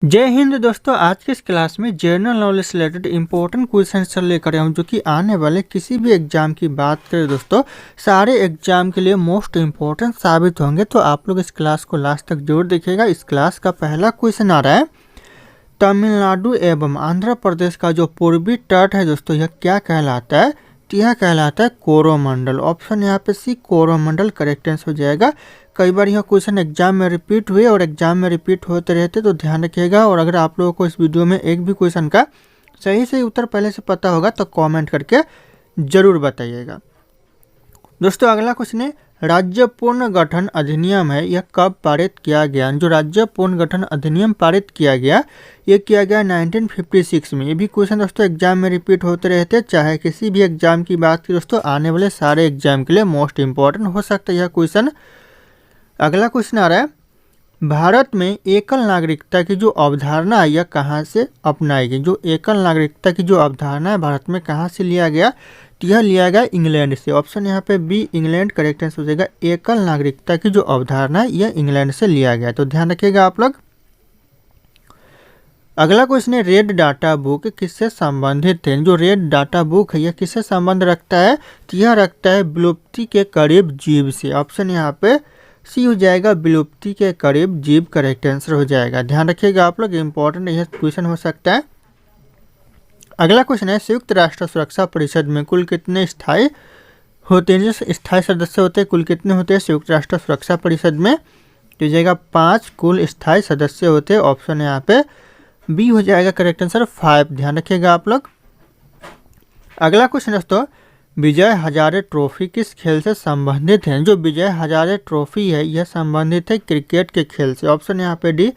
जय हिंद दोस्तों। आज की इस क्लास में जनरल नॉलेज से रिलेटेड इंपॉर्टेंट क्वेश्चन लेकर आया हूं जो कि आने वाले किसी भी एग्जाम की बात करें दोस्तों, सारे एग्जाम के लिए मोस्ट इंपॉर्टेंट साबित होंगे। तो आप लोग इस क्लास को लास्ट तक जरूर देखिएगा। इस क्लास का पहला क्वेश्चन आ रहा है, तमिलनाडु एवं आंध्र प्रदेश का जो पूर्वी तट है दोस्तों, यह क्या कहलाता है? तो यह कहलाता है कोरोमंडल। ऑप्शन यहाँ पे सी, कोरोमंडल करेक्ट आंसर हो जाएगा। कई बार यह क्वेश्चन एग्जाम में रिपीट हुए और एग्जाम में रिपीट होते रहते, तो ध्यान रखिएगा। और अगर आप लोगों को इस वीडियो में एक भी क्वेश्चन का सही उत्तर पहले से पता होगा तो कमेंट करके जरूर बताइएगा। दोस्तों अगला क्वेश्चन है, राज्य पुनर्गठन अधिनियम है, यह कब पारित किया गया? जो राज्य पुनर्गठन अधिनियम पारित किया गया, ये किया गया 1956 में। ये भी क्वेश्चन दोस्तों एग्जाम में रिपीट होते रहते, चाहे किसी भी एग्जाम की बात की दोस्तों, आने वाले सारे एग्जाम के लिए मोस्ट इंपॉर्टेंट हो सकता है यह क्वेश्चन। अगला क्वेश्चन आ रहा है, भारत में एकल नागरिकता की जो अवधारणा है यह कहाँ से अपनाई गई? जो एकल नागरिकता की जो अवधारणा है भारत में कहाँ से लिया गया? तो यह लिया गया इंग्लैंड से। ऑप्शन यहाँ पे बी, इंग्लैंड करेक्ट आंसर हो जाएगा। एकल नागरिकता की जो अवधारणा है यह इंग्लैंड से लिया गया, तो ध्यान रखिएगा आप लोग। अगला क्वेश्चन है, रेड डाटा बुक किससे संबंधित है? जो रेड डाटा बुक है यह किससे संबंध रखता है? तो यह रखता है विलुप्ति के करीब जीव से। ऑप्शन यहाँ पे सी हो जाएगा, विलुप्ति के करीब जीव करेक्ट आंसर हो जाएगा। ध्यान रखिएगा आप लोग, इंपॉर्टेंट यह क्वेश्चन हो सकता है। अगला क्वेश्चन है, संयुक्त राष्ट्र सुरक्षा परिषद में कुल कितने स्थायी होते हैं? जो स्थायी सदस्य होते हैं कुल कितने होते हैं संयुक्त राष्ट्र सुरक्षा परिषद में? तो हो जाएगा 5 कुल स्थायी सदस्य होते हैं। ऑप्शन यहाँ पे बी हो जाएगा करेक्ट आंसर 5। ध्यान रखिएगा आप लोग। अगला क्वेश्चन दोस्तों, विजय हजारे ट्रॉफी किस खेल से संबंधित है? जो विजय हजारे ट्रॉफी है यह संबंधित है क्रिकेट के खेल से। ऑप्शन यहाँ पे डी,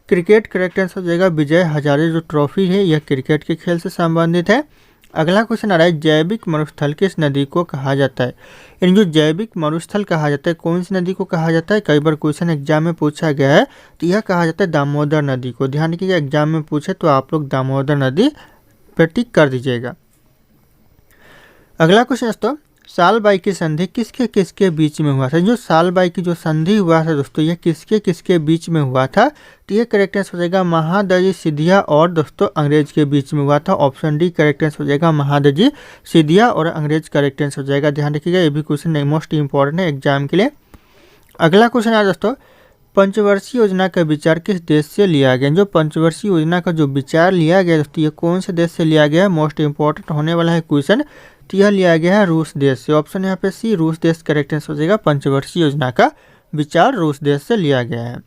क्रिकेट करेक्ट आंसर हो जाएगा। विजय हजारे जो ट्रॉफी है यह क्रिकेट के खेल से संबंधित है। अगला क्वेश्चन आ रहा है, जैविक मरुस्थल किस नदी को कहा जाता है? यानी जो जैविक मरुस्थल कहा जाता है कौन सी नदी को कहा जाता है? कई बार क्वेश्चन एग्जाम में पूछा गया है, तो यह कहा जाता है दामोदर नदी को। ध्यान रखिएगा, एग्जाम में पूछे तो आप लोग दामोदर नदी पर टिक कर दीजिएगा। अगला क्वेश्चन दोस्तों, साल बाई की संधि किसके किसके बीच में हुआ था? जो साल बाई की जो संधि हुआ था दोस्तों, यह किसके किसके बीच में हुआ था? तो यह करेक्ट आंसर हो जाएगा महादजी सिंधिया और दोस्तों अंग्रेज के बीच में हुआ था। ऑप्शन डी करेक्ट आंसर हो जाएगा, महादजी सिंधिया और अंग्रेज करेक्ट आंसर हो जाएगा। ध्यान रखिएगा, ये भी क्वेश्चन मोस्ट इंपॉर्टेंट है एग्जाम के लिए। अगला क्वेश्चन है दोस्तों, पंचवर्षीय योजना का विचार किस देश से लिया गया? जो पंचवर्षीय योजना का जो विचार लिया गया दोस्तों, ये कौन से देश से लिया गया? मोस्ट इंपॉर्टेंट होने वाला है क्वेश्चन। तो यह लिया गया है रूस देश से। ऑप्शन यहाँ पे सी, रूस देश करेक्ट आंसर हो जाएगा। पंचवर्षीय योजना का विचार रूस देश से लिया गया है।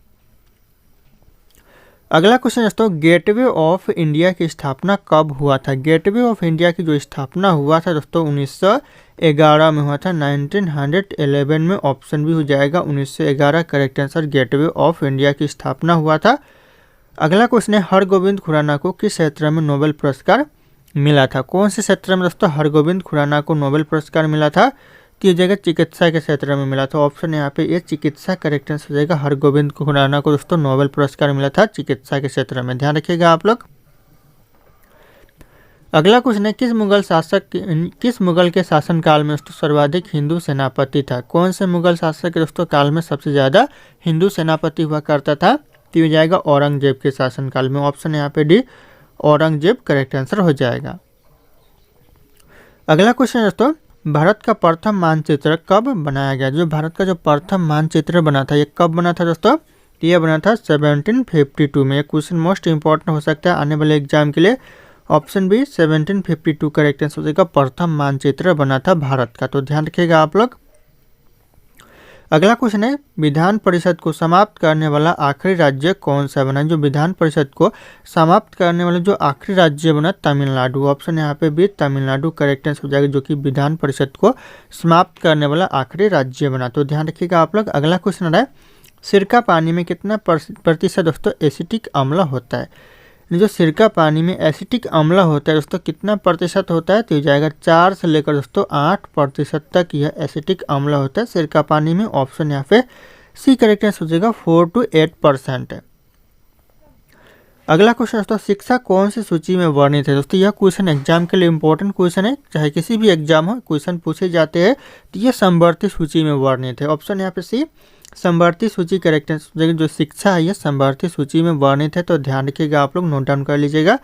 अगला क्वेश्चन दोस्तों, गेटवे ऑफ इंडिया की स्थापना कब हुआ था? गेटवे ऑफ इंडिया की जो स्थापना हुआ था दोस्तों 1911 में हुआ था, 1911 में। ऑप्शन भी हो जाएगा 1911 correct answer. Gateway of India की स्थापना हुआ था। अगला क्वेश्चन है, हरगोविंद खुराना को किस क्षेत्र में नोबेल पुरस्कार मिला था? कौन से क्षेत्र में दोस्तों हरगोविंद खुराना को नोबेल पुरस्कार मिला था? तो ये जगह चिकित्सा के क्षेत्र में मिला था। ऑप्शन यहाँ पे ये चिकित्सा करेक्ट आंसर हो जाएगा। हरगोविंद खुराना को दोस्तों नोबेल पुरस्कार मिला था चिकित्सा के क्षेत्र में। ध्यान रखिएगा आप लोग। अगला क्वेश्चन है, किस मुगल के शासनकाल में दोस्तों सर्वाधिक हिंदू सेनापति था? कौन से मुगल शासक के दोस्तों काल में सबसे ज्यादा हिंदू सेनापति हुआ करता था? तो ये जाएगा औरंगजेब के शासनकाल में। ऑप्शन यहाँ पे डी, औरंगजेब करेक्ट आंसर हो जाएगा। अगला क्वेश्चन दोस्तों, भारत का प्रथम मानचित्र कब बनाया गया? जो भारत का जो प्रथम मानचित्र बना था, ये कब बना था दोस्तों? ये बना था 1752 में। क्वेश्चन मोस्ट इंपॉर्टेंट हो सकता है आने वाले एग्जाम के लिए। ऑप्शन बी 1752 करेक्ट आंसर हो जाएगा। प्रथम मानचित्र बना था भारत का, तो ध्यान रखिएगा आप लोग। अगला क्वेश्चन है, विधान परिषद को समाप्त करने वाला आखिरी राज्य कौन सा बना? जो विधान परिषद को समाप्त करने वाला जो आखिरी राज्य बना, तमिलनाडु। ऑप्शन यहाँ पे भी तमिलनाडु करेक्ट आंसर हो जाएगा, जो कि विधान परिषद को समाप्त करने वाला आखिरी राज्य बना, तो ध्यान रखिएगा आप लोग। अगला क्वेश्चन आ रहा है, सिरका पानी में कितना प्रतिशत दोस्तों एसिटिक अम्ल होता है? जो सिरका पानी में एसिटिक अम्ल होता है दोस्तों कितना प्रतिशत होता है? तो हो जाएगा 4 से लेकर दोस्तों 8% तक यह एसिटिक अम्ल होता है सिरका पानी में। ऑप्शन यहाँ पे सी करेक्ट आंसर हो जाएगा, 4 to 8% है। अगला क्वेश्चन दोस्तों, शिक्षा कौन सी सूची में वर्णित है? दोस्तों यह क्वेश्चन एग्जाम के लिए इंपॉर्टेंट क्वेश्चन है, चाहे किसी भी एग्जाम हो क्वेश्चन पूछे जाते हैं, तो यह समवर्ती सूची में वर्णित है। ऑप्शन यहाँ पे सी, समवर्ती सूची करेक्ट आंसर, जो शिक्षा है ये समवर्ती सूची में वर्णित है, तो ध्यान रखिएगा, आप लोग नोट डाउन कर लीजिएगा।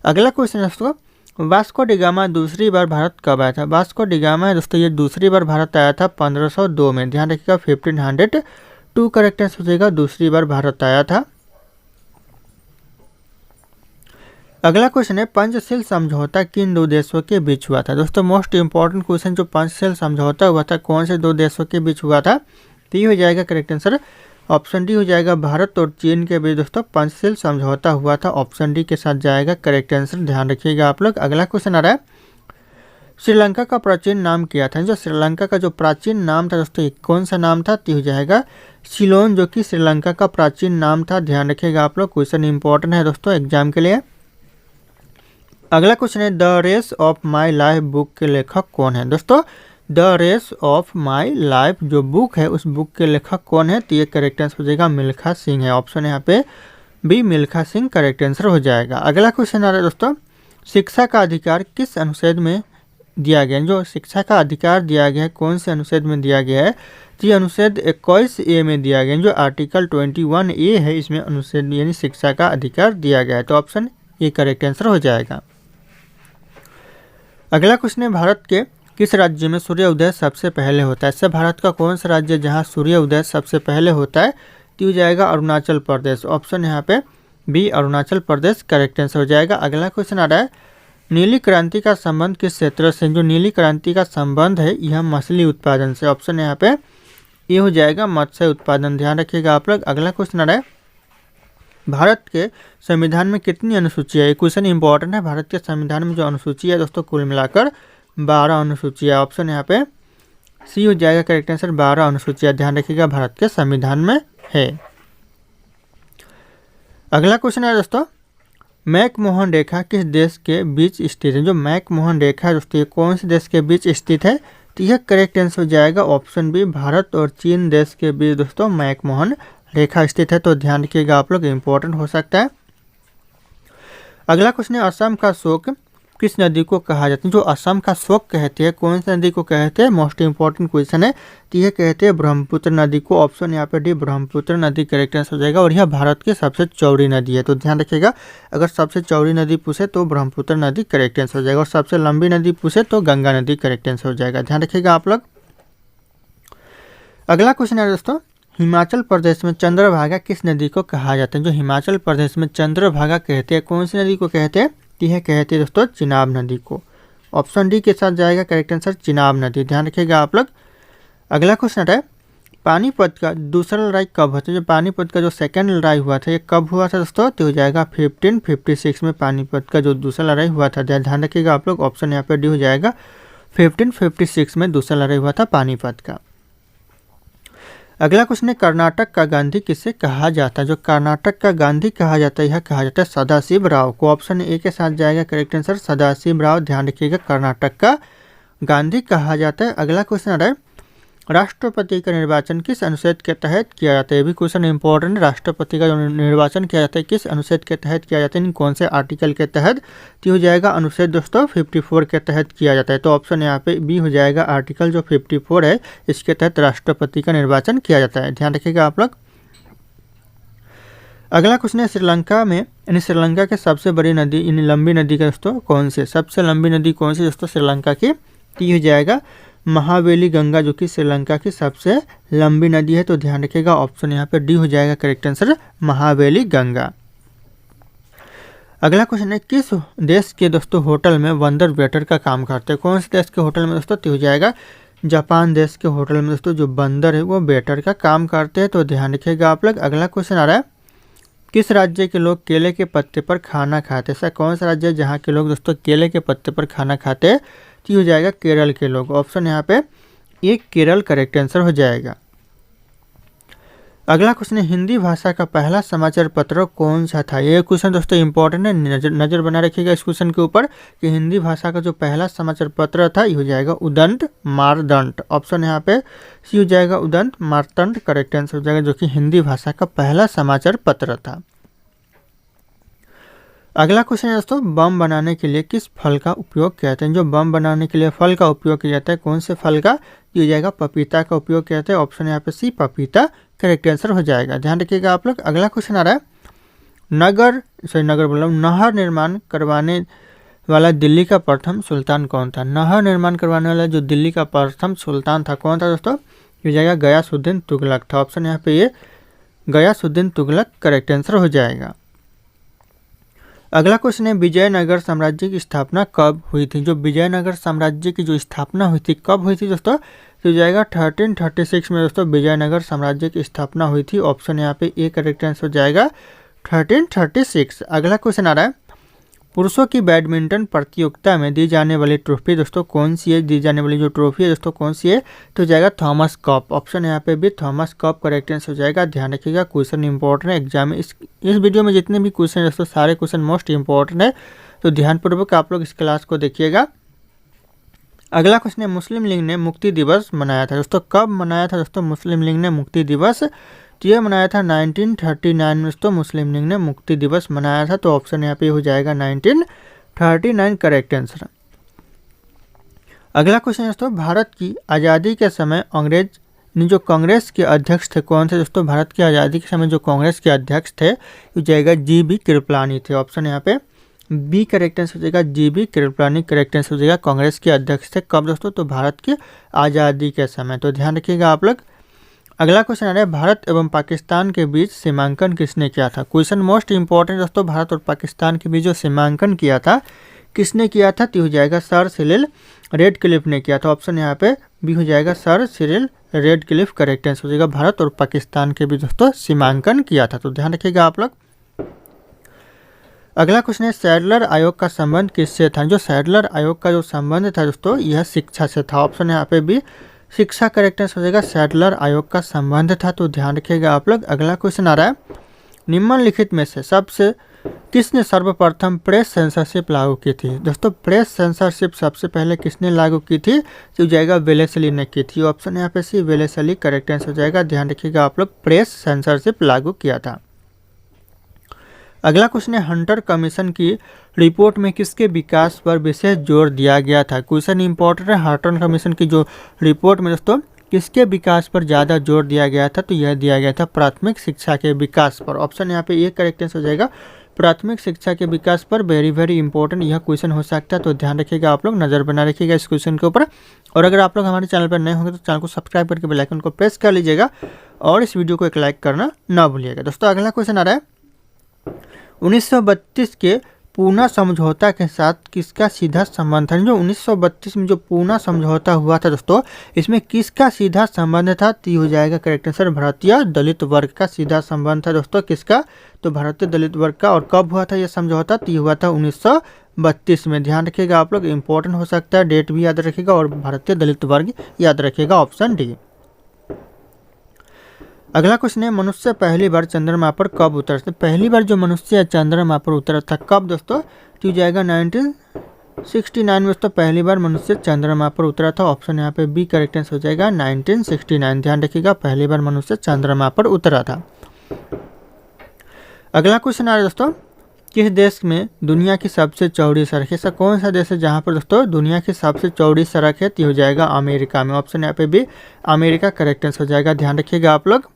अगला क्वेश्चन है दोस्तों, वास्को डिगामा दूसरी बार भारत कब आया था? वास्को डिगामा है दोस्तों, ये दूसरी बार भारत आया था 1502 में, ध्यान रखिएगा 1502 करेक्ट आंसर हो जाएगा, दूसरी बार भारत आया था। अगला क्वेश्चन है, पंचशील समझौता किन दो देशों के बीच हुआ था? दोस्तों मोस्ट इंपॉर्टेंट क्वेश्चन, जो पंचशील समझौता हुआ था कौन से दो देशों के बीच हुआ था? तो ये हो जाएगा करेक्ट आंसर, ऑप्शन डी हो जाएगा, भारत और चीन के बीच दोस्तों पंचशील समझौता हुआ था, ऑप्शन डी के साथ जाएगा करेक्ट आंसर, ध्यान रखिएगा आप लोग। अगला क्वेश्चन आ रहा है, श्रीलंका का प्राचीन नाम क्या था? जो श्रीलंका का जो प्राचीन नाम था दोस्तों, कौन सा नाम था? तो हो जाएगा सिलोन, जो कि श्रीलंका का प्राचीन नाम था, ध्यान रखिएगा आप लोग, क्वेश्चन इंपॉर्टेंट है दोस्तों एग्जाम के लिए। अगला क्वेश्चन है, the race of my life book के लेखक कौन है? दोस्तों the race of my life जो बुक है उस बुक के लेखक कौन है? तो ये करेक्ट आंसर हो जाएगा मिल्खा सिंह है, ऑप्शन यहाँ पे B Milkha Singh correct answer हो जाएगा। अगला क्वेश्चन आ रहा है दोस्तों, शिक्षा का अधिकार किस अनुच्छेद में दिया गया है? जो शिक्षा का अधिकार दिया गया है कौन से अनुच्छेद में दिया गया है? तो ये अनुच्छेद 21A में दिया गया है, जो आर्टिकल 21A है, इसमें अनुच्छेद यानी शिक्षा का अधिकार दिया गया है, तो ऑप्शन ये करेक्ट आंसर हो जाएगा। अगला क्वेश्चन है, भारत के किस राज्य में सूर्य उदय सबसे पहले होता है? इससे भारत का कौन सा राज्य जहां सूर्य उदय सबसे पहले होता है? तो हो जाएगा अरुणाचल प्रदेश, ऑप्शन यहाँ पे B Arunachal Pradesh correct answer हो जाएगा। अगला क्वेश्चन आ रहा है, नीली क्रांति का संबंध किस क्षेत्र से? जो नीली क्रांति का संबंध है यह मछली उत्पादन से, ऑप्शन यहाँ पे ये हो जाएगा मत्स्य उत्पादन, ध्यान रखिएगा आप लोग। अगला क्वेश्चन आ रहा है, भारत के संविधान में कितनी अनुसूची है? क्वेश्चन इंपॉर्टेंट है, भारत के संविधान में जो अनुसूची है दोस्तों कुल मिलाकर 12 अनुसूचियाँ, ऑप्शन यहाँ पे सी हो जाएगा करेक्ट आंसर, 12 अनुसूचियाँ ध्यान रखिएगा भारत के संविधान में है। अगला क्वेश्चन है दोस्तों, मैकमोहन रेखा किस देश के बीच स्थित है? जो मैकमोहन रेखा है दोस्तों ये कौन से देश के बीच स्थित है? तो यह करेक्ट आंसर हो जाएगा ऑप्शन बी, भारत और चीन देश के बीच दोस्तों मैकमोहन रेखा स्थित है, तो ध्यान रखिएगा आप लोग, इंपॉर्टेंट हो सकता है। अगला क्वेश्चन है, असम का शोक किस नदी को कहा जाता है? जो असम का शोक कहते हैं कौन सी नदी को कहते हैं? मोस्ट इंपॉर्टेंट क्वेश्चन है, तो यह कहते हैं ब्रह्मपुत्र नदी को, ऑप्शन यहाँ पे डी ब्रह्मपुत्र नदी करेक्ट आंसर हो जाएगा, और यह भारत की सबसे चौड़ी नदी है, तो ध्यान रखिएगा, अगर सबसे चौड़ी नदी पूछे तो ब्रह्मपुत्र नदी करेक्ट आंसर हो जाएगा, और सबसे लंबी नदी पूछे तो गंगा नदी करेक्ट आंसर हो जाएगा, ध्यान रखिएगा आप लोग। अगला क्वेश्चन है दोस्तों, हिमाचल प्रदेश में चंद्रभागा किस नदी को कहा जाता है? जो हिमाचल प्रदेश में चंद्रभागा कहते हैं कौन सी नदी को कहते हैं? यह कहते हैं दोस्तों चिनाब नदी को, ऑप्शन डी के साथ जाएगा करेक्ट आंसर चिनाब नदी, ध्यान रखिएगा आप लोग। अगला क्वेश्चन है, पानीपत का दूसरा लड़ाई कब हुआ था? जो पानीपत का जो सेकंड लड़ाई हुआ था ये कब हुआ था दोस्तों? तो हो जाएगा 1556 में पानीपत का जो दूसरा लड़ाई हुआ था, ध्यान रखिएगा आप लोग, ऑप्शन यहाँ पे डी हो जाएगा 1556 में दूसरा लड़ाई हुआ था पानीपत का। अगला क्वेश्चन है, कर्नाटक का गांधी किसे कहा जाता है? जो कर्नाटक का गांधी कहा जाता है यह कहा जाता है सदाशिव राव को, ऑप्शन ए के साथ जाएगा करेक्ट आंसर सदाशिव राव, ध्यान रखिएगा कर्नाटक का गांधी कहा जाता है। अगला क्वेश्चन आ रहा है, राष्ट्रपति का निर्वाचन किस अनुच्छेद के तहत किया जाता है? ये भी क्वेश्चन इंपॉर्टेंट है, राष्ट्रपति का जो निर्वाचन किया जाता है किस अनुच्छेद के तहत किया जाता है, कौन से आर्टिकल के तहत? तो हो जाएगा अनुच्छेद दोस्तों 54 के तहत किया जाता है, तो ऑप्शन यहाँ पे बी हो जाएगा, आर्टिकल जो 54 है इसके तहत राष्ट्रपति का निर्वाचन किया जाता है, ध्यान रखिएगा आप लोग। अगला क्वेश्चन है, श्रीलंका में यानी श्रीलंका के सबसे बड़ी नदी यानी लंबी नदी का दोस्तों कौन सी? सबसे लंबी नदी कौन सी दोस्तों श्रीलंका की? तो हो जाएगा महावेली गंगा, जो कि श्रीलंका की सबसे लंबी नदी है, तो ध्यान रखिएगा ऑप्शन यहाँ पे डी हो जाएगा करेक्ट आंसर महावेली गंगा। अगला क्वेश्चन है, किस देश के दोस्तों होटल में बंदर वेटर का काम करते हैं? कौन से देश के होटल में दोस्तों? तो हो जाएगा जापान देश के होटल में दोस्तों जो बंदर है वो वेटर का काम करते हैं, तो ध्यान रखिएगा आप लोग। अगला क्वेश्चन आ रहा है, किस राज्य के लोग केले के पत्ते पर खाना खाते हैं? ऐसा कौन सा राज्य है जहाँ के लोग दोस्तों केले के पत्ते पर खाना खाते हैं? तो हो जाएगा केरल के लोग, ऑप्शन यहाँ पे एक केरल करेक्ट आंसर हो जाएगा। अगला क्वेश्चन है, हिंदी भाषा का पहला समाचार पत्र कौन सा था? ये क्वेश्चन दोस्तों इंपॉर्टेंट है, नजर बना रखिएगा इस क्वेश्चन के ऊपर कि हिंदी भाषा का जो पहला समाचार पत्र था ये हो जाएगा उदंत मारदंड, ऑप्शन यहाँ पे सी हो जाएगा उदंत मारदंड करेक्ट आंसर हो जाएगा, जो कि हिंदी भाषा का पहला समाचार पत्र था। अगला क्वेश्चन है दोस्तों, बम बनाने के लिए किस फल का उपयोग किया जाता है? जो बम बनाने के लिए फल का उपयोग किया जाता है, कौन से फल का? ये जाएगा पपीता का उपयोग किया जाता है। ऑप्शन यहाँ पे सी पपीता करेक्ट आंसर हो जाएगा। ध्यान रखिएगा आप लोग। अगला क्वेश्चन आ रहा है, नहर निर्माण करवाने वाला दिल्ली का प्रथम सुल्तान कौन था? नहर निर्माण करवाने वाला जो दिल्ली का प्रथम सुल्तान था, कौन था दोस्तों? ये जाएगा गयासुद्दीन तुगलक था। ऑप्शन यहाँ पे ये गयासुद्दीन तुगलक करेक्ट आंसर हो जाएगा। अगला क्वेश्चन है, विजयनगर साम्राज्य की स्थापना कब हुई थी? जो विजयनगर साम्राज्य की जो स्थापना हुई थी, कब हुई थी दोस्तों? तो जाएगा 1336 में दोस्तों विजयनगर साम्राज्य की स्थापना हुई थी। ऑप्शन यहाँ पे ए करेक्ट आंसर हो जाएगा 1336। अगला क्वेश्चन आ रहा है, पुरुषों की बैडमिंटन प्रतियोगिता में दी जाने वाली ट्रॉफी दोस्तों कौन सी है? दी जाने वाली जो ट्रॉफी है दोस्तों कौन सी है? तो जाएगा थॉमस कप। ऑप्शन यहाँ पे भी थॉमस कप करेक्ट आंसर हो जाएगा। ध्यान रखिएगा, क्वेश्चन इंपॉर्टेंट है एग्जाम में। इस वीडियो में जितने भी क्वेश्चन है दोस्तों, सारे क्वेश्चन मोस्ट इंपॉर्टेंट है, तो ध्यानपूर्वक आप लोग इस क्लास को देखिएगा। अगला क्वेश्चन है, मुस्लिम लीग ने मुक्ति दिवस मनाया था दोस्तों, कब मनाया था दोस्तों मुस्लिम लीग ने मुक्ति दिवस? तो यह मनाया था 1939 में दोस्तों मुस्लिम लीग ने मुक्ति दिवस मनाया था। तो ऑप्शन यहाँ पे हो जाएगा 1939 करेक्ट आंसर। अगला क्वेश्चन है दोस्तों, भारत की आज़ादी के समय अंग्रेज ने जो कांग्रेस के अध्यक्ष थे, कौन थे दोस्तों? भारत की आज़ादी के समय जो कांग्रेस के अध्यक्ष थे, हो जाएगा जी.बी. कृपलानी थे। ऑप्शन यहाँ पे बी करेक्ट आंसर हो जाएगा, जी.बी. कृपलानी करेक्ट आंसर हो जाएगा। कांग्रेस के अध्यक्ष थे कब दोस्तों? तो भारत की आज़ादी के समय। तो ध्यान रखिएगा आप लोग। अगला क्वेश्चन आ रहा है, भारत एवं पाकिस्तान के बीच सीमांकन किसने किया था? क्वेश्चन मोस्ट इंपॉर्टेंट दोस्तों, भारत और पाकिस्तान के बीच जो सीमांकन किया था, किसने किया था? तो हो जाएगा सर सिरिल रेडक्लिफ ने किया था। ऑप्शन यहाँ पे बी हो जाएगा, sir Cyril Radcliffe correct answer हो जाएगा। भारत और पाकिस्तान के बीच दोस्तों सीमांकन किया था। तो ध्यान रखिएगा आप लोग। अगला क्वेश्चन है, सैडलर आयोग का संबंध किससे था? जो सैडलर आयोग का जो संबंध था दोस्तों, यह शिक्षा से था। ऑप्शन यहाँ पे भी शिक्षा करेक्ट आंसर हो जाएगा, सैडलर आयोग का संबंध था। तो ध्यान रखिएगा आप लोग। अगला क्वेश्चन आ रहा है, निम्नलिखित में से सबसे किसने सर्वप्रथम प्रेस सेंसरशिप लागू की थी? दोस्तों प्रेस सेंसरशिप सबसे पहले किसने लागू की थी? तो जाएगा वेलेस्ली ने की थी। ऑप्शन यहाँ पे सी वेलेस्ली करेक्ट आंसर हो जाएगा। ध्यान रखिएगा आप लोग, प्रेस सेंसरशिप लागू किया था। अगला क्वेश्चन है, हंटर कमीशन की रिपोर्ट में किसके विकास पर विशेष जोर दिया गया था? क्वेश्चन इंपॉर्टेंट है। हंटर कमीशन की जो रिपोर्ट में दोस्तों किसके विकास पर ज़्यादा जोर दिया गया था? तो यह दिया गया था प्राथमिक शिक्षा के विकास पर। ऑप्शन यहाँ पे ये करेक्ट आंसर हो जाएगा, प्राथमिक शिक्षा के विकास पर। वेरी इंपॉर्टेंट यह क्वेश्चन हो सकता है, तो ध्यान रखिएगा आप लोग, नज़र बना रखिएगा इस क्वेश्चन के ऊपर। और अगर आप लोग हमारे चैनल पर नए होंगे तो चैनल को सब्सक्राइब करके बेल आइकन को प्रेस कर लीजिएगा और इस वीडियो को एक लाइक करना ना भूलिएगा। दोस्तों अगला क्वेश्चन आ रहा है, 1932 के पूना समझौता के साथ किसका सीधा संबंध था? जो 1932 में जो पूना समझौता हुआ था दोस्तों, इसमें किसका सीधा संबंध था? तो हो जाएगा करेक्ट आंसर, भारतीय दलित वर्ग का सीधा संबंध था दोस्तों। किसका? तो भारतीय दलित वर्ग का। और कब हुआ था यह समझौता? तो हुआ था 1932 में। ध्यान रखिएगा आप लोग, इंपॉर्टेंट हो सकता है, डेट भी याद रखिएगा और भारतीय दलित वर्ग याद रखिएगा। Option D. अगला क्वेश्चन है, मनुष्य पहली बार चंद्रमा पर कब उतरा? पहली बार जो मनुष्य चंद्रमा पर उतरा था कब दोस्तों? तो जाएगा 1969 में दोस्तों पहली बार मनुष्य चंद्रमा पर उतरा था। ऑप्शन यहाँ पे बी करेक्ट आंसर हो जाएगा 1969। ध्यान रखिएगा, पहली बार मनुष्य चंद्रमा पर उतरा था। अगला क्वेश्चन आ रहा है दोस्तों, किस देश में दुनिया की सबसे चौड़ी सड़क है? ऐसा कौन सा देश है जहाँ पर दोस्तों दुनिया की सबसे चौड़ी सड़क है? तो हो जाएगा अमेरिका में। ऑप्शन यहाँ पे भी अमेरिका करेक्ट आंसर हो जाएगा। ध्यान रखिएगा आप लोग।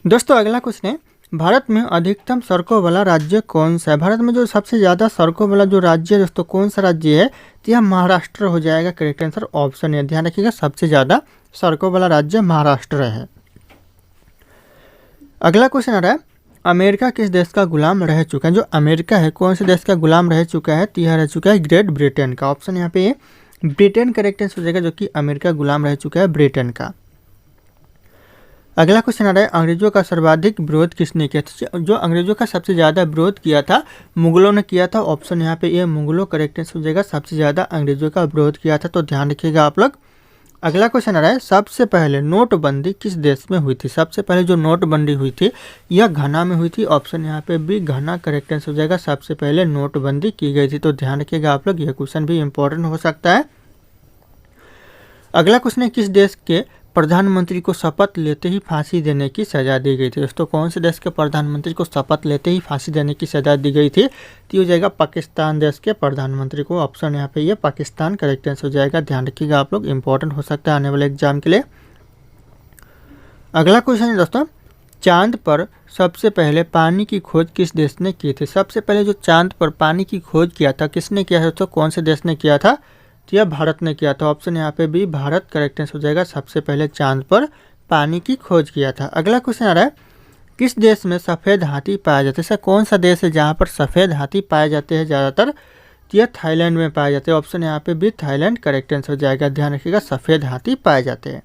दोस्तों अगला क्वेश्चन है, भारत में अधिकतम सड़कों वाला राज्य कौन सा है? भारत में जो सबसे ज़्यादा सड़कों वाला जो राज्य है दोस्तों, कौन सा राज्य है? तो यह महाराष्ट्र हो जाएगा करेक्ट आंसर। ऑप्शन है, ध्यान रखिएगा, सबसे ज़्यादा सड़कों वाला राज्य महाराष्ट्र है। अगला क्वेश्चन आ रहा है, अमेरिका किस देश का गुलाम रह चुका है? जो अमेरिका है कौन से देश का गुलाम रह चुका है? तो यह रह चुका है ग्रेट ब्रिटेन का। ऑप्शन यहाँ पे ब्रिटेन करेक्ट आंसर हो जाएगा, जो कि अमेरिका गुलाम रह चुका है ब्रिटेन का। अगला क्वेश्चन आ रहा है, अंग्रेजों का सर्वाधिक विरोध किसने किया था? जो अंग्रेजों का सबसे ज़्यादा विरोध किया था मुगलों ने किया था। ऑप्शन यहाँ पे ये मुगलों करेक्ट आंसर हो जाएगा, सबसे ज़्यादा अंग्रेजों का विरोध किया था। तो ध्यान रखिएगा आप लोग। अगला क्वेश्चन आ रहा है, सबसे पहले नोटबंदी किस देश में हुई थी? सबसे पहले जो नोटबंदी हुई थी यह घना में हुई थी। ऑप्शन यहाँ पे भी घना करेक्ट आंसर हो जाएगा, सबसे पहले नोटबंदी की गई थी। तो ध्यान रखिएगा आप लोग, यह क्वेश्चन भी इंपॉर्टेंट हो सकता है। अगला क्वेश्चन है, किस देश के प्रधानमंत्री को शपथ लेते ही फांसी देने की सज़ा दी गई थी। दोस्तों कौन से देश के प्रधानमंत्री को शपथ लेते ही फांसी देने की सज़ा दी गई थी? तो हो जाएगा पाकिस्तान देश के प्रधानमंत्री को। ऑप्शन यहाँ पे ये पाकिस्तान करेक्ट आंसर हो जाएगा। ध्यान रखिएगा आप लोग, इंपॉर्टेंट हो सकता है आने वाले एग्जाम के लिए। अगला क्वेश्चन है दोस्तों, चांद पर सबसे पहले पानी की खोज किस देश ने की थी? सबसे पहले जो चांद पर पानी की खोज किया था किसने किया था दोस्तों? कौन से देश ने किया था? तो यह भारत ने किया था। ऑप्शन यहाँ पे भी भारत करेक्ट आंसर हो जाएगा। सबसे पहले चांद पर पानी की खोज किया था। अगला क्वेश्चन आ रहा है, किस देश में सफ़ेद हाथी पाए जाते हैं? ऐसा कौन सा देश है जहाँ पर सफ़ेद हाथी पाए जाते हैं ज़्यादातर? तो यह थाईलैंड में पाए जाते हैं। ऑप्शन यहाँ पे भी थाईलैंड करेक्ट आंसर हो जाएगा। ध्यान रखिएगा, सफ़ेद हाथी पाए जाते हैं।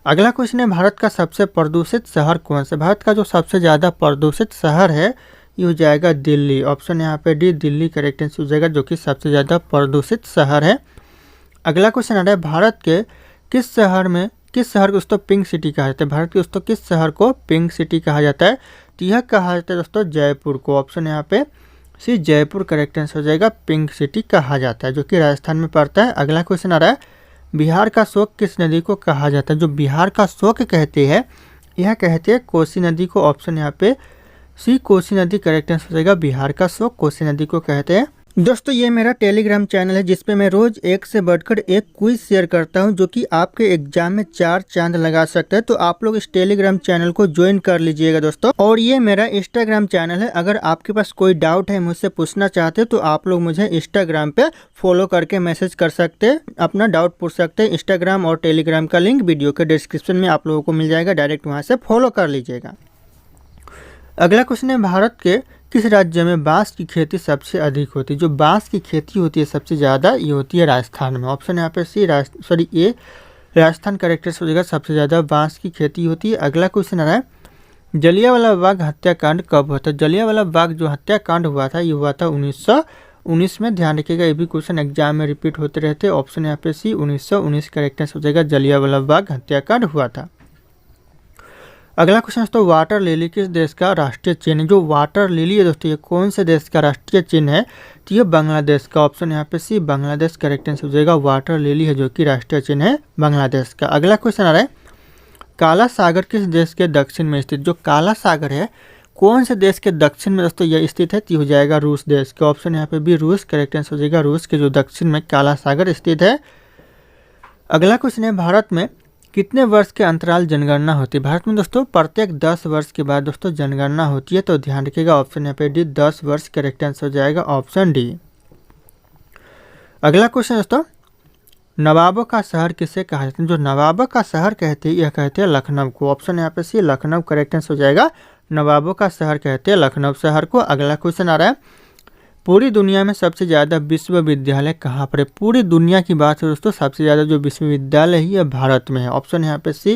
अगला क्वेश्चन है, भारत का सबसे प्रदूषित शहर कौन सा? भारत का जो सबसे ज़्यादा प्रदूषित शहर है ये हो जाएगा दिल्ली। ऑप्शन यहाँ पे डी, दिल्ली करेक्ट आंसर हो जाएगा, जो कि सबसे ज़्यादा प्रदूषित शहर है। अगला क्वेश्चन आ रहा है, भारत के किस शहर को दोस्तों पिंक सिटी कहा जाता है? भारत के दोस्तों किस शहर को पिंक सिटी कहा जाता है? तो यह कहा जाता है दोस्तों जयपुर को। ऑप्शन यहाँ पे सी, जयपुर करेक्ट आंसर हो जाएगा। पिंक सिटी कहा जाता है, जो कि राजस्थान में पड़ता है। अगला क्वेश्चन आ रहा है, बिहार का शोक किस नदी को कहा जाता है? जो बिहार का शोक कहते हैं यह कहते हैं कोसी नदी को। ऑप्शन यहाँ पे सी, कोसी नदी करेक्ट आंसर हो जाएगा। बिहार का शोक कोसी नदी को कहते हैं। दोस्तों ये मेरा टेलीग्राम चैनल है जिसपे मैं रोज एक से बढ़कर एक क्विज शेयर करता हूं, जो कि आपके एग्जाम में 4 चांद लगा सकता है। तो आप लोग इस टेलीग्राम चैनल को ज्वाइन कर लीजिएगा दोस्तों। और ये मेरा इंस्टाग्राम चैनल है, अगर आपके पास कोई डाउट है मुझसे पूछना चाहते हैं तो आप लोग मुझे इंस्टाग्राम पे फॉलो करके मैसेज कर सकते हैं, अपना डाउट पूछ सकते हैं। इंस्टाग्राम और टेलीग्राम का लिंक वीडियो के डिस्क्रिप्शन में आप लोगों को मिल जाएगा, डायरेक्ट वहाँ से फॉलो कर लीजिएगा। अगला क्वेश्चन है, भारत के किस राज्य में बांस की खेती सबसे अधिक होती है? जो बांस की खेती होती है सबसे ज़्यादा ये होती है राजस्थान में। ऑप्शन यहाँ पे सी, ए, राजस्थान करेक्ट हो जाएगा। सबसे ज़्यादा बांस की खेती होती है। अगला क्वेश्चन आ रहा है, जलियांवाला बाग हत्याकांड कब हुआ था? जलियांवाला बाग जो हत्याकांड हुआ था ये हुआ था 1919 में। ध्यान रखिएगा, ये भी क्वेश्चन एग्जाम में रिपीट होते रहते हैं। ऑप्शन यहाँ पे सी, 1919 करेक्ट हो जाएगा। जलियांवाला बाग हत्याकांड हुआ था। अगला क्वेश्चन दोस्तों, वाटर लिली किस देश का राष्ट्रीय चिन्ह है? जो वाटर लिली है दोस्तों ये कौन से देश का राष्ट्रीय चिन्ह है? तो ये बांग्लादेश का। ऑप्शन यहाँ पे सी, बांग्लादेश करेक्ट आंसर हो जाएगा। वाटर लिली है जो कि राष्ट्रीय चिन्ह है बांग्लादेश का। अगला क्वेश्चन आ रहा है, काला सागर किस देश के दक्षिण में स्थित? जो काला सागर है कौन से देश के दक्षिण में दोस्तों यह स्थित है? तो हो जाएगा रूस देश का। ऑप्शन यहाँ पे भी रूस करेक्ट आंसर हो जाएगा। रूस के जो दक्षिण में काला सागर स्थित है। अगला क्वेश्चन है, भारत में कितने वर्ष के अंतराल जनगणना होती है? भारत में दोस्तों प्रत्येक 10 वर्ष के बाद दोस्तों जनगणना होती है। तो ध्यान रखिएगा, ऑप्शन यहाँ पे डी, 10 वर्ष करेक्ट आंसर हो जाएगा। Option D. अगला क्वेश्चन दोस्तों, नवाबों का शहर किसे कहा जाता है? जो नवाबों का शहर कहते हैं यह कहते हैं लखनऊ को। ऑप्शन यहाँ पे सी, लखनऊ करेक्ट आंसर हो जाएगा। नवाबों का शहर कहते हैं लखनऊ शहर को। अगला क्वेश्चन आ रहा है, पूरी दुनिया में सबसे ज़्यादा विश्वविद्यालय कहाँ पर है? पूरी दुनिया की बात है दोस्तों, सबसे ज़्यादा जो विश्वविद्यालय है ये भारत में है। ऑप्शन यहाँ पे सी,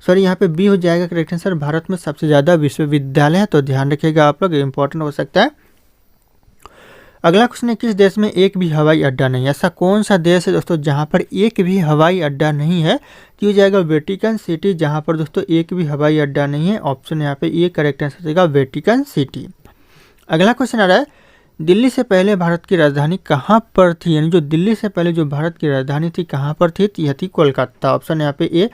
यहाँ पे बी हो जाएगा करेक्ट आंसर। भारत में सबसे ज़्यादा विश्वविद्यालय है। तो ध्यान रखिएगा आप लोग, इंपॉर्टेंट हो सकता है। अगला क्वेश्चन है, किस देश में एक भी हवाई अड्डा नहीं है? ऐसा कौन सा देश है दोस्तों जहाँ पर एक भी हवाई अड्डा नहीं है? तो हो जाएगा वेटिकन सिटी, जहाँ पर दोस्तों एक भी हवाई अड्डा नहीं है। ऑप्शन यहाँ पे ए करेक्ट आंसर हो जाएगा, वेटिकन सिटी। अगला क्वेश्चन आ रहा है, दिल्ली से पहले भारत की राजधानी कहाँ पर थी? यानी जो दिल्ली से पहले जो भारत की राजधानी थी कहाँ पर थी? यह थी कोलकाता। ऑप्शन यहाँ पे ए,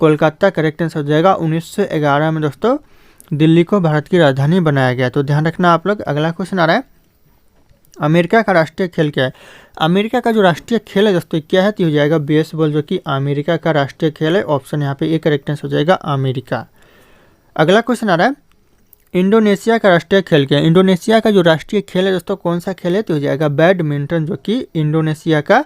कोलकाता करेक्ट आंसर हो जाएगा। 1911 में दोस्तों दिल्ली को भारत की राजधानी बनाया गया। तो ध्यान रखना आप लोग। अगला क्वेश्चन आ रहा है, अमेरिका का राष्ट्रीय खेल क्या है? अमेरिका का जो राष्ट्रीय खेल है दोस्तों क्या है? तो हो जाएगा बेसबॉल, जो कि अमेरिका का राष्ट्रीय खेल है। ऑप्शन यहाँ पे ए करेक्ट आंसर हो जाएगा, अमेरिका। अगला क्वेश्चन आ रहा है, इंडोनेशिया का राष्ट्रीय खेल क्या है? इंडोनेशिया का जो राष्ट्रीय खेल है दोस्तों कौन सा खेल है? तो हो जाएगा बैडमिंटन, जो कि इंडोनेशिया का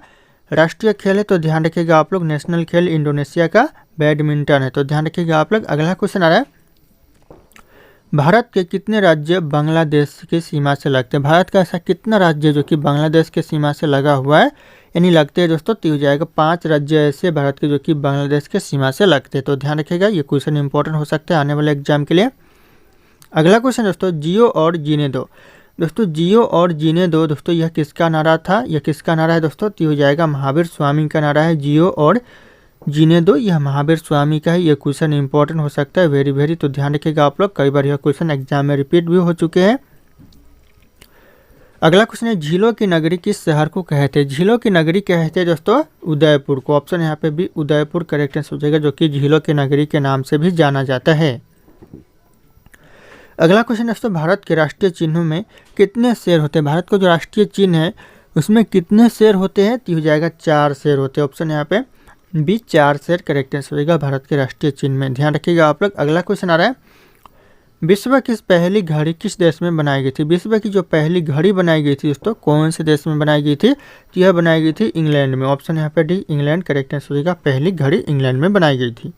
राष्ट्रीय खेल है। तो ध्यान रखिएगा आप लोग, नेशनल खेल इंडोनेशिया का बैडमिंटन है। तो ध्यान रखिएगा आप लोग। अगला क्वेश्चन आ रहा है, भारत के कितने राज्य बांग्लादेश की सीमा से लगते हैं? भारत का ऐसा कितना राज्य जो कि बांग्लादेश के सीमा से लगा हुआ है, यानी लगते हैं दोस्तों? तो हो जाएगा 5 राज्य ऐसे भारत के जो कि बांग्लादेश के सीमा से लगते हैं। तो ध्यान रखिएगा, ये क्वेश्चन इंपॉर्टेंट हो सकता है आने वाले एग्जाम के लिए। अगला क्वेश्चन दोस्तों, जियो और जीने दो। दोस्तों जियो और जीने दो दोस्तों यह किसका नारा था? यह किसका नारा है दोस्तों? तो हो जाएगा महावीर स्वामी का नारा है। जियो और जीने दो यह महावीर स्वामी का है। यह क्वेश्चन इंपॉर्टेंट हो सकता है, वेरी। तो ध्यान रखिएगा आप लोग, कई बार यह क्वेश्चन एग्जाम में रिपीट भी हो चुके हैं। अगला क्वेश्चन है, झीलों की नगरी किस शहर को कहते हैं? झीलों की नगरी कहते हैं दोस्तों उदयपुर को। ऑप्शन यहाँ पे भी उदयपुर करेक्ट आंसर हो जाएगा, जो कि झीलों की नगरी के नाम से भी जाना जाता है। अगला क्वेश्चन दोस्तों, भारत के राष्ट्रीय चिन्हों में कितने शेर होते हैं? भारत का जो राष्ट्रीय चिन्ह है उसमें कितने शेर होते हैं? तो हो जाएगा 4 शेर होते हैं। ऑप्शन यहाँ पे बी 4 शेर करेक्ट आंसर हो जाएगा भारत के राष्ट्रीय चिन्ह में, ध्यान रखिएगा आप लोग। अगला क्वेश्चन आ रहा है, विश्व की पहली घड़ी किस देश में बनाई गई थी? विश्व की जो पहली घड़ी बनाई गई थी दोस्तों कौन से देश में बनाई गई थी? तो यह बनाई गई थी इंग्लैंड में। ऑप्शन यहाँ पे डी इंग्लैंड करेक्ट आंसर हो जाएगा, पहली घड़ी इंग्लैंड में बनाई गई थी।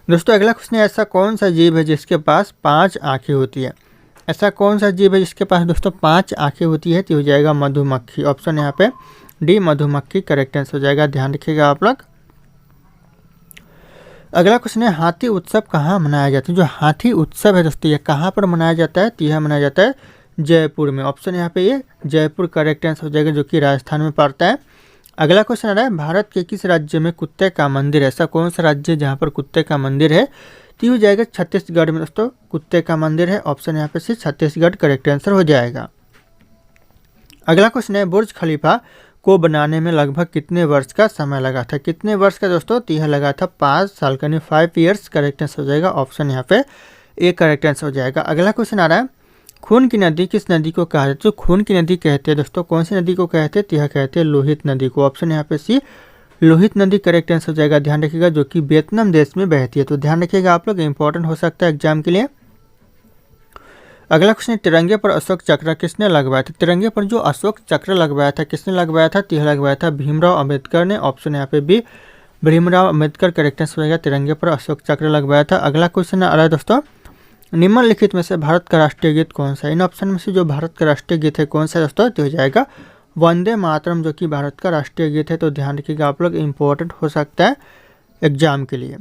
दोस्तों अगला क्वेश्चन है, ऐसा कौन सा जीव है जिसके पास 5 आंखें होती है? ऐसा कौन सा जीव है जिसके पास दोस्तों 5 आंखें होती है? तो हो जाएगा मधुमक्खी। ऑप्शन यहाँ पे डी मधुमक्खी करेक्ट आंसर हो जाएगा, ध्यान रखिएगा आप लोग। अगला क्वेश्चन है, हाथी उत्सव कहाँ मनाया जाता है? जो हाथी उत्सव है दोस्तों ये कहाँ पर मनाया जाता है? तो यह मनाया जाता है जयपुर में। ऑप्शन यहाँ पे ये जयपुर करेक्ट आंसर हो जाएगा, जो कि राजस्थान में पड़ता है। अगला क्वेश्चन आ रहा है, भारत के किस राज्य में कुत्ते का मंदिर है? ऐसा कौन सा राज्य है जहाँ पर कुत्ते का मंदिर है? तो हो जाएगा छत्तीसगढ़ में दोस्तों कुत्ते का मंदिर है। ऑप्शन यहाँ पे से छत्तीसगढ़ करेक्ट आंसर हो जाएगा। अगला क्वेश्चन है, बुर्ज खलीफा को बनाने में लगभग कितने वर्ष का समय लगा था? कितने वर्ष का दोस्तों? तो यह लगा था 5 साल का, 5 ईयर्स करेक्ट आंसर हो जाएगा। ऑप्शन यहाँ पे ए करेक्ट आंसर हो जाएगा। अगला क्वेश्चन आ रहा है, खून की नदी किस नदी को कहा जाता है? तो खून की नदी कहते हैं दोस्तों कौन सी नदी को कहते हैं? तो यह कहते हैं लोहित नदी को। ऑप्शन यहाँ पे सी लोहित नदी करेक्ट आंसर हो जाएगा, ध्यान रखिएगा, जो कि वियतनाम देश में बहती है। तो ध्यान रखिएगा आप लोग, इंपॉर्टेंट हो सकता है एग्जाम के लिए। अगला क्वेश्चन, तिरंगे पर अशोक चक्र किसने लगवाया था? तिरंगे पर जो अशोक चक्र लगवाया था किसने लगवाया था? तो यह लगवाया था भीमराव अम्बेडकर ने। ऑप्शन यहाँ पे भी भीमराव अम्बेडकर करेक्ट आंसर हो जाएगा, तिरंगे पर अशोक चक्र लगवाया था। अगला क्वेश्चन आ रहा है दोस्तों, निम्नलिखित में से भारत का राष्ट्रीय गीत कौन सा है? इन ऑप्शन में से जो भारत का राष्ट्रीय गीत है कौन सा है दोस्तों? तो हो जाएगा वंदे मातरम, जो कि भारत का राष्ट्रीय गीत है। तो ध्यान रखिएगा आप लोग, इंपॉर्टेंट हो सकता है एग्जाम के लिए।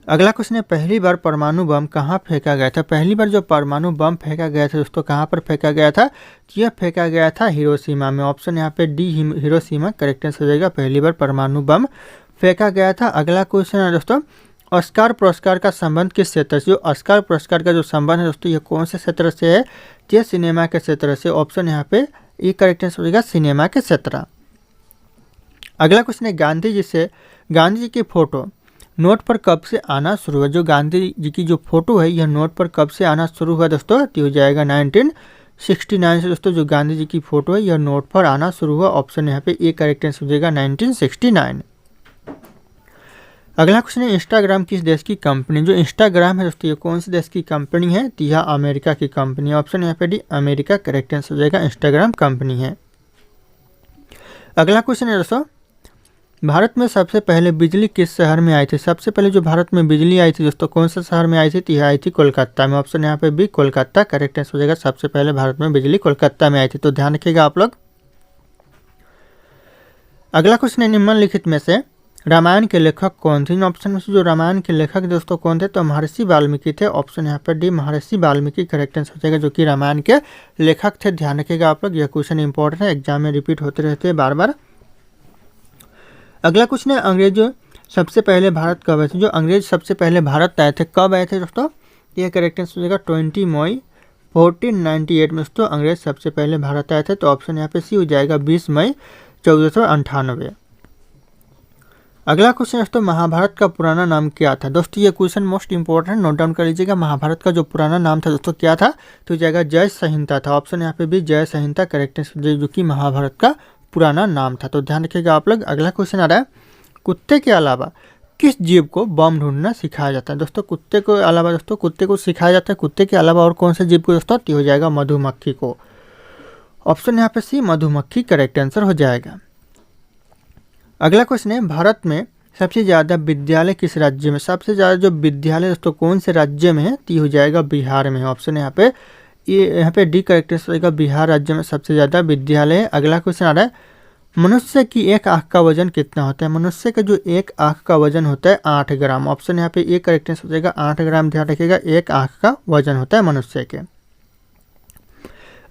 अगला क्वेश्चन है, पहली बार परमाणु बम कहाँ फेंका गया था? पहली बार जो परमाणु बम फेंका गया था दोस्तों कहाँ पर फेंका गया था? यह फेंका गया था हिरोशिमा में। ऑप्शन यहाँ पे डी हिरोशिमा करेक्ट आंसर हो जाएगा, पहली बार परमाणु बम फेंका गया था। अगला क्वेश्चन है दोस्तों, ऑस्कार पुरस्कार का संबंध किस क्षेत्र से? जो ऑस्कार पुरस्कार का जो संबंध है दोस्तों ये कौन से क्षेत्र से है? ये सिनेमा के क्षेत्र से। ऑप्शन यहाँ पे ये करेक्ट आंसर हो जाएगा, सिनेमा के क्षेत्र। अगला क्वेश्चन है, गांधी जी की फोटो नोट पर कब से आना शुरू हुआ? जो गांधी जी की जो फोटो है यह नोट पर कब से आना शुरू हुआ दोस्तों? तो हो जाएगा 1969 से दोस्तों जो गांधी जी की फोटो है यह नोट पर आना शुरू हुआ। ऑप्शन यहाँ पे ए करेक्ट आंसर हो जाएगा 1969। अगला क्वेश्चन है, इंस्टाग्राम किस देश की कंपनी? जो इंस्टाग्राम है दोस्तों ये कौन से देश की कंपनी है? तो यह अमेरिका की कंपनी है। ऑप्शन यहाँ पे डी अमेरिका करेक्ट आंसर हो जाएगा, इंस्टाग्राम कंपनी है। अगला क्वेश्चन है दोस्तों, भारत में सबसे पहले बिजली किस शहर में आई थी? सबसे पहले जो भारत में बिजली आई थी दोस्तों कौन सा शहर में आई थी? तो यह आई थी कोलकाता में। ऑप्शन यहाँ पे भी कोलकाता करेक्ट आंसर हो जाएगा, सबसे पहले भारत में बिजली कोलकाता में आई थी। तो ध्यान रखिएगा आप लोग। अगला क्वेश्चन है, निम्नलिखित में से रामायण के लेखक कौन थे? इन ऑप्शन में से जो रामायण के लेखक दोस्तों कौन थे? तो महर्षि वाल्मीकि थे। ऑप्शन यहाँ पर डी महर्षि वाल्मीकि करेक्ट आंसर हो जाएगा, जो कि रामायण के लेखक थे। ध्यान रखिएगा आप लोग, यह क्वेश्चन इंपॉर्टेंट है, एग्जाम में रिपीट होते रहते हैं बार बार। अगला क्वेश्चन है, अंग्रेजों सबसे पहले भारत कब आए थे? जो अंग्रेज सबसे पहले भारत आए थे कब आए थे दोस्तों? यह करेक्ट आंसर हो जाएगा 20 मई 1498 में दोस्तों अंग्रेज सबसे पहले भारत आए थे। तो ऑप्शन यहाँ पे सी हो जाएगा 20 मई 1498। अगला क्वेश्चन दोस्तों, महाभारत का पुराना नाम क्या था? दोस्तों ये question most important, note down कर लीजिएगा। महाभारत का जो पुराना नाम था दोस्तों क्या था? तो जाएगा जय संहिता था। ऑप्शन यहाँ पे भी जय संहिता करेक्ट आंसर, जो कि महाभारत का पुराना नाम था। तो ध्यान रखिएगा आप लोग। अगला क्वेश्चन आ रहा है, कुत्ते के अलावा किस जीव को बम ढूंढना सिखाया जाता है? दोस्तों कुत्ते को अलावा दोस्तों कुत्ते को सिखाया जाता है, कुत्ते के अलावा और कौन से जीव को दोस्तों? तो हो जाएगा मधुमक्खी को। ऑप्शन यहाँ पे सी मधुमक्खी करेक्ट आंसर हो जाएगा। अगला क्वेश्चन है, भारत में सबसे ज़्यादा विद्यालय किस राज्य में? सबसे ज़्यादा जो विद्यालय दोस्तों कौन से राज्य में है? तो हो जाएगा बिहार में। ऑप्शन यहाँ पे डी करेक्ट आंसर होगा, बिहार राज्य में सबसे ज़्यादा विद्यालय है। अगला क्वेश्चन आ रहा है, मनुष्य की एक आँख का वजन कितना होता है? मनुष्य का जो एक आँख का वजन होता है 8 ग्राम। ऑप्शन यहाँ पे ए करेक्ट आंसर हो जाएगा, 8 ग्राम। ध्यान रखिएगा, एक आँख का वजन होता है मनुष्य के।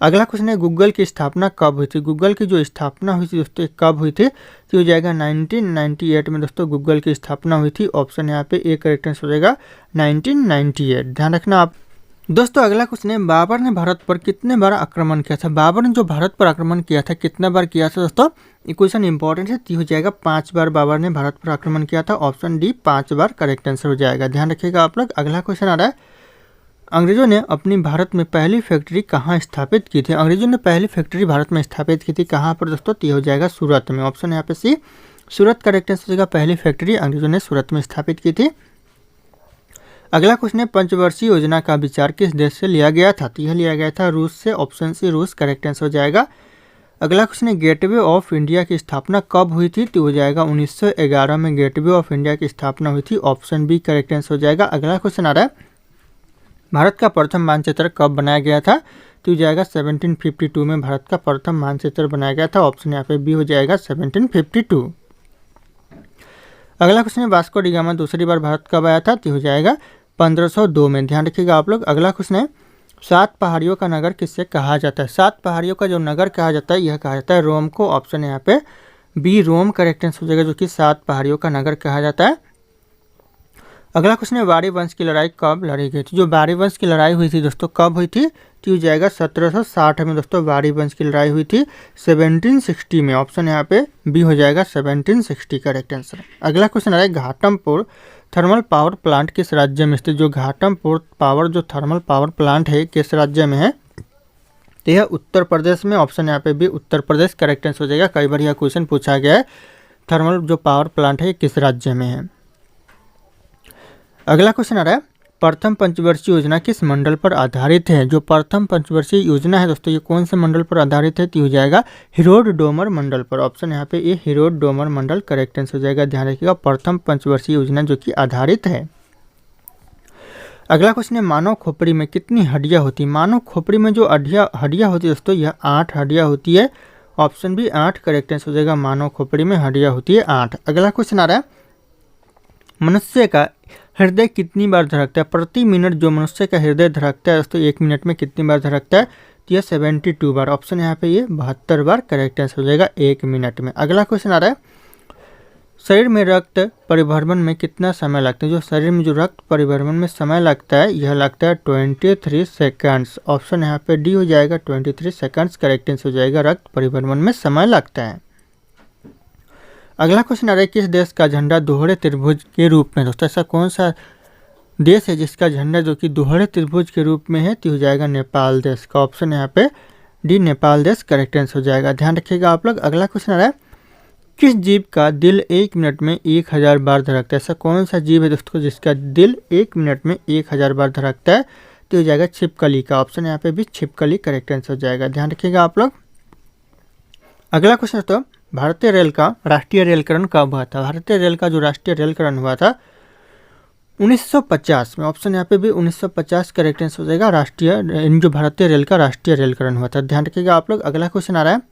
अगला क्वेश्चन है, गूगल की स्थापना कब हुई थी? गूगल की जो स्थापना हुई थी दोस्तों कब हुई थी? तो हो जाएगा 1998 में दोस्तों गूगल की स्थापना हुई थी। ऑप्शन यहाँ पे ए करेक्ट आंसर हो जाएगा 1998। ध्यान रखना आप। दोस्तों अगला क्वेश्चन है, बाबर ने भारत पर कितने बार आक्रमण किया था। बाबर ने जो भारत पर आक्रमण किया था कितना बार किया था दोस्तों, ये क्वेश्चन इंपॉर्टेंट है। तो हो जाएगा 5 बार बाबर ने भारत पर आक्रमण किया था। ऑप्शन डी 5 बार करेक्ट आंसर हो जाएगा, ध्यान रखिएगा आप लोग। अगला क्वेश्चन आ रहा है, अंग्रेजों ने अपनी भारत में पहली फैक्ट्री कहाँ स्थापित की थी। अंग्रेजों ने पहली फैक्ट्री भारत में स्थापित की थी कहाँ पर दोस्तों, तो हो जाएगा सूरत में। ऑप्शन यहाँ पे सी सूरत करेक्ट आंसर हो जाएगा। पहली फैक्ट्री अंग्रेजों ने सूरत में स्थापित की थी। अगला क्वेश्चन है, पंचवर्षीय योजना का विचार किस देश से लिया गया था। तो यह लिया गया था रूस से। ऑप्शन सी रूस करेक्ट आंसर हो जाएगा। अगला क्वेश्चन है, गेटवे ऑफ इंडिया की स्थापना कब हुई थी। तो हो जाएगा 1911 में गेटवे ऑफ इंडिया की स्थापना हुई थी। ऑप्शन बी करेक्ट आंसर हो जाएगा। अगला क्वेश्चन आ रहा है, भारत का प्रथम मानचित्र कब बनाया गया था। तो हो जाएगा 1752 में भारत का प्रथम मानचित्र बनाया गया था। ऑप्शन यहाँ पे बी हो जाएगा 1752। अगला क्वेश्चन है, वास्को डी गामा दूसरी बार भारत कब आया था। तो हो जाएगा 1502 में, ध्यान रखिएगा आप लोग। अगला क्वेश्चन है, 7 पहाड़ियों का नगर किससे कहा जाता है। 7 पहाड़ियों का जो नगर कहा जाता है यह कहा जाता है रोम को। ऑप्शन यहाँ पे बी रोम करेक्ट आंसर हो जाएगा, जो कि 7 पहाड़ियों का नगर कहा जाता है। अगला क्वेश्चन है, वाड़ी वंश की लड़ाई कब लड़ी गई थी। जो वाड़ी वंश की लड़ाई हुई थी दोस्तों कब हुई थी। तो हो जाएगा 1760 में दोस्तों वाड़ी वंश की लड़ाई हुई थी 1760 में। ऑप्शन यहाँ पे बी हो जाएगा 1760 करेक्ट आंसर। अगला क्वेश्चन है, घाटमपुर थर्मल पावर प्लांट किस राज्य में स्थित। जो घाटमपुर पावर जो थर्मल पावर प्लांट है किस राज्य में है। तो यह उत्तर प्रदेश में। ऑप्शन यहाँ पे भी उत्तर प्रदेश करेक्ट आंसर हो जाएगा। कई बार यह क्वेश्चन पूछा गया है, थर्मल जो पावर प्लांट है किस राज्य में है। अगला क्वेश्चन आ रहा है, प्रथम पंचवर्षीय योजना किस मंडल पर आधारित है। जो प्रथम पंचवर्षीय योजना है दोस्तों ये कौन से मंडल पर आधारित है। तो हो जाएगा हिरोड डोमर मंडल पर। ऑप्शन यहाँ पे ये हिरोड डोमर मंडल करेक्ट आंसर हो जाएगा। ध्यान रखिएगा, प्रथम पंचवर्षीय योजना जो कि आधारित है। अगला क्वेश्चन है, मानव खोपड़ी में कितनी हड्डियां होती है। मानव खोपड़ी में जो हड्डियां होती है दोस्तों यह 8 हड्डियां होती है। ऑप्शन बी 8 करेक्ट आंसर हो जाएगा। मानव खोपड़ी में हड्डियां होती है 8। अगला क्वेश्चन आ रहा है, मनुष्य का हृदय कितनी बार धड़कता है। प्रति मिनट जो मनुष्य का हृदय धड़कता है दोस्तों 1 मिनट में कितनी बार धड़कता है। तो यह 72 बार। ऑप्शन यहाँ पे ये 72 बार करेक्ट आंसर हो जाएगा 1 मिनट में। अगला क्वेश्चन आ रहा है, शरीर में रक्त परिभ्रमण में कितना समय लगता है। जो शरीर में जो रक्त परिभ्रमण में समय लगता है यह लगता है 23 सेकंड्स। ऑप्शन यहाँ पे डी हो जाएगा 23 सेकंड्स करेक्ट आंसर हो जाएगा। रक्त परिभ्रमण में समय लगता है। अगला क्वेश्चन आ रहा है, किस देश का झंडा दोहरे त्रिभुज के रूप में। दोस्तों ऐसा कौन सा देश है जिसका झंडा जो कि दोहरे त्रिभुज के रूप में है। तो हो जाएगा नेपाल देश का। ऑप्शन यहाँ पे डी नेपाल देश करेक्ट आंसर हो जाएगा। ध्यान रखिएगा आप लोग। अगला क्वेश्चन आ रहा है, किस जीव का दिल 1 मिनट में 1000 बार धड़कता है। ऐसा कौन सा जीव है दोस्तों जिसका दिल 1 मिनट में 1000 बार धड़कता है। तो हो जाएगा छिपकली का। ऑप्शन यहाँ पे भी छिपकली करेक्ट आंसर हो जाएगा। ध्यान रखिएगा आप लोग। अगला क्वेश्चन तो, भारतीय रेल का राष्ट्रीय रेलकरण कब हुआ था। भारतीय रेल का जो राष्ट्रीय रेलकरण हुआ था 1950 में। ऑप्शन यहाँ पे भी 1950 करेक्ट आंसर हो जाएगा। राष्ट्रीय जो भारतीय रेल का राष्ट्रीय रेलकरण हुआ था। ध्यान रखिएगा आप लोग। अगला क्वेश्चन आ रहा है,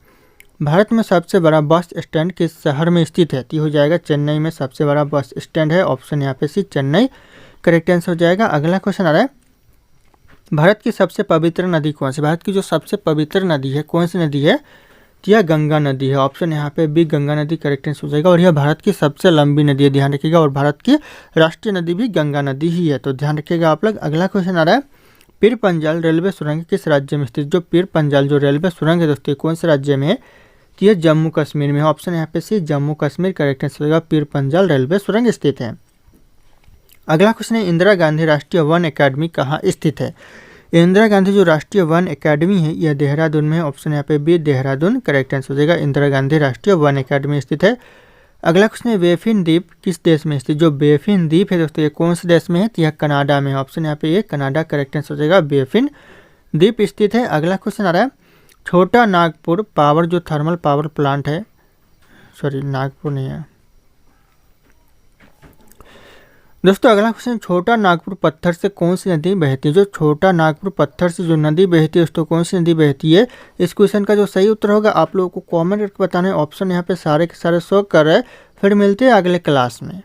भारत में सबसे बड़ा बस स्टैंड किस शहर में स्थित है। तो हो जाएगा चेन्नई में सबसे बड़ा बस स्टैंड है। ऑप्शन यहाँ पे सी चेन्नई करेक्ट आंसर हो जाएगा। अगला क्वेश्चन आ रहा है, भारत की सबसे पवित्र नदी कौन सी। भारत की जो सबसे पवित्र नदी है कौन सी नदी है। तो यह गंगा नदी है। ऑप्शन यहाँ पे भी गंगा नदी करेक्ट आंसर हो जाएगा। और यह भारत की सबसे लंबी नदी है। ध्यान रखिएगा। और भारत की राष्ट्रीय नदी भी गंगा नदी ही है। तो ध्यान रखिएगा आप लोग। अगला क्वेश्चन आ रहा है, पीर पंजाल रेलवे सुरंग किस राज्य में स्थित। जो पीर पंजाल जो रेलवे सुरंग है दोस्तों कौन से राज्य में है। तो यह जम्मू कश्मीर में है। ऑप्शन यहाँ पे सी जम्मू कश्मीर करेक्ट आंसर हो जाएगा। पीर पंजाल रेलवे सुरंग स्थित है। अगला क्वेश्चन है, इंदिरा गांधी राष्ट्रीय वन अकेडमी कहाँ स्थित है। इंदिरा गांधी जो राष्ट्रीय वन अकेडमी है यह देहरादून में है। ऑप्शन यहाँ पे भी देहरादून करेक्ट आंसर हो जाएगा। इंदिरा गांधी राष्ट्रीय वन अकेडमी स्थित है। अगला क्वेश्चन है, बेफिन द्वीप किस देश में स्थित। जो बेफिन द्वीप है दोस्तों ये कौन से देश में है। तो यह कनाडा में है। ऑप्शन यहाँ पे ये कनाडा करेक्ट आंसर हो जाएगा। बेफिन द्वीप स्थित है। अगला क्वेश्चन आ रहा है, छोटा नागपुर पावर जो थर्मल पावर प्लांट है, सॉरी नागपुर नहीं है दोस्तों। अगला क्वेश्चन, छोटा नागपुर पत्थर से कौन सी नदी बहती है। जो छोटा नागपुर पत्थर से जो नदी बहती है दोस्तों कौन सी नदी बहती है। इस क्वेश्चन का जो सही उत्तर होगा आप लोगों को कमेंट करके बताना है। ऑप्शन यहाँ पे सारे के सारे शो कर रहे हैं। फिर मिलते हैं अगले क्लास में।